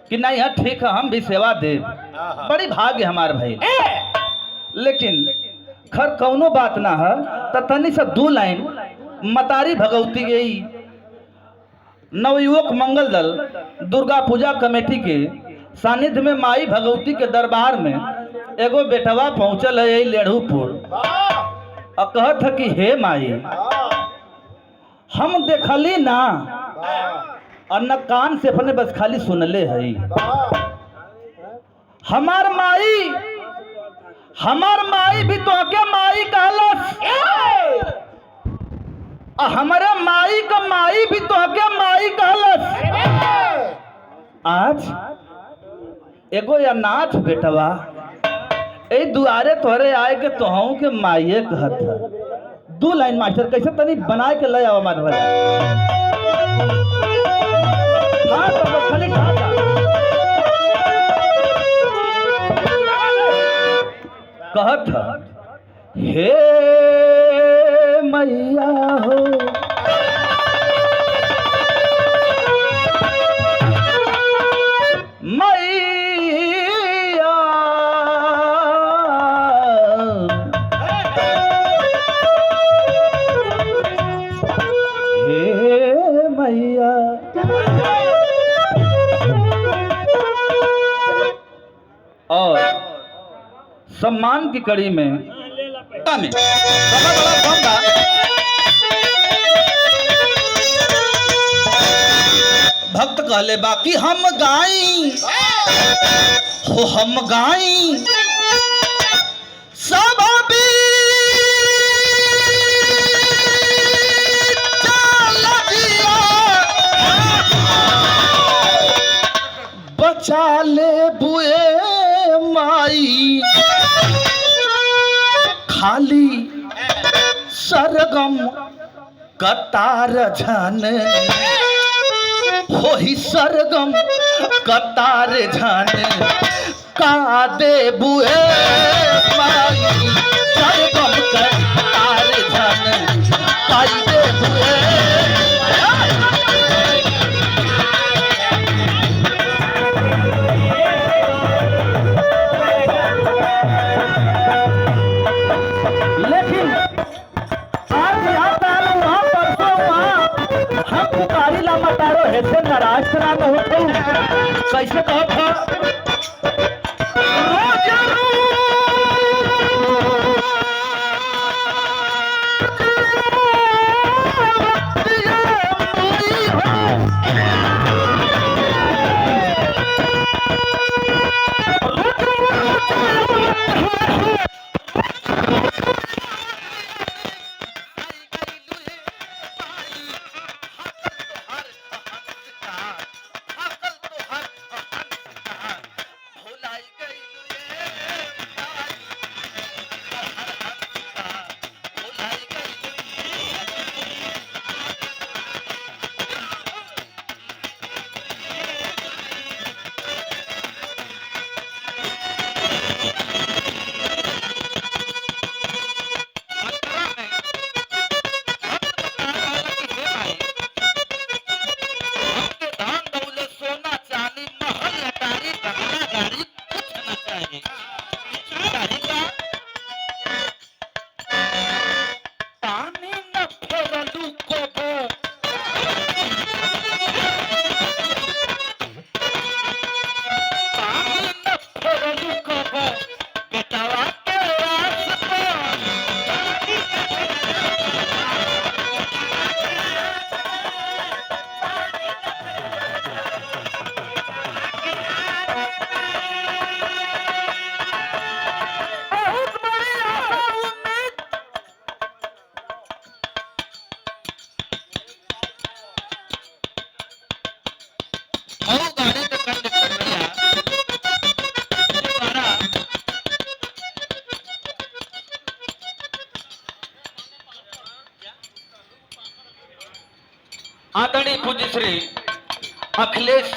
कि नहीं है ठीक है हम भी सेवा दे, बड़ी भाग्य हमार भाई। लेकिन खर कौनो बात ना है तो तनी से 2 लाइन मतारी भगवती गई नवयुवक मंगल दल दुर्गा पूजा कमेटी के सानिध्य में माई भगवती के दरबार में एगो बेटवा पहुंचल है यही लेढ़ूपुर और कहत है कि हे माई हम देखली ना और न कान से अपने बस खाली सुनले है। हमार माई भी तो के माई कहलस, हमारे माई का माई भी तो के माई कहलस। आज एगो अनाथ बेटवा ए दुआरे तोरे आए के तोहू के माइये कहत है। 2 लाइन मास्टर कैसे तनी बनाए के ले आओ हमारे भाई। हाँ तो बस खाली कहा था कहत हे मैया हो मैया हे मैया और सम्मान की कड़ी में भक्त कहले बाकी हम गाई हो हम गाई सब बचा ले बुए माई खाली सरगम कतार झन हो ही सरगम कतार झन का दे बुए माई सरगम कतार झन का दे बुए। नाराज ना हो कैसे कहो था आदरणीय पूज्य श्री अखिलेश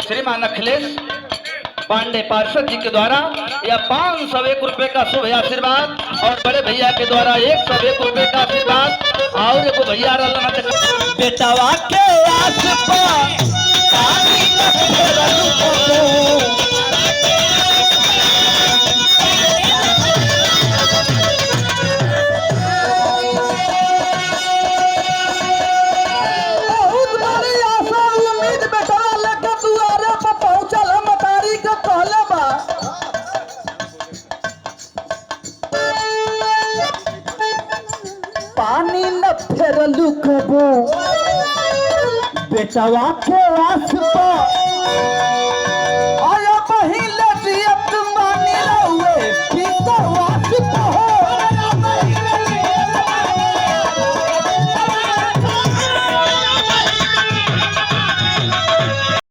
श्रीमान अखिलेश पांडे पार्षद जी के द्वारा यह 501 रुपए का शुभ आशीर्वाद और बड़े भैया के द्वारा 101 रुपए का आशीर्वाद और एक भैया बेटवा के आस ढेर लुकबो बेटवा के आस पर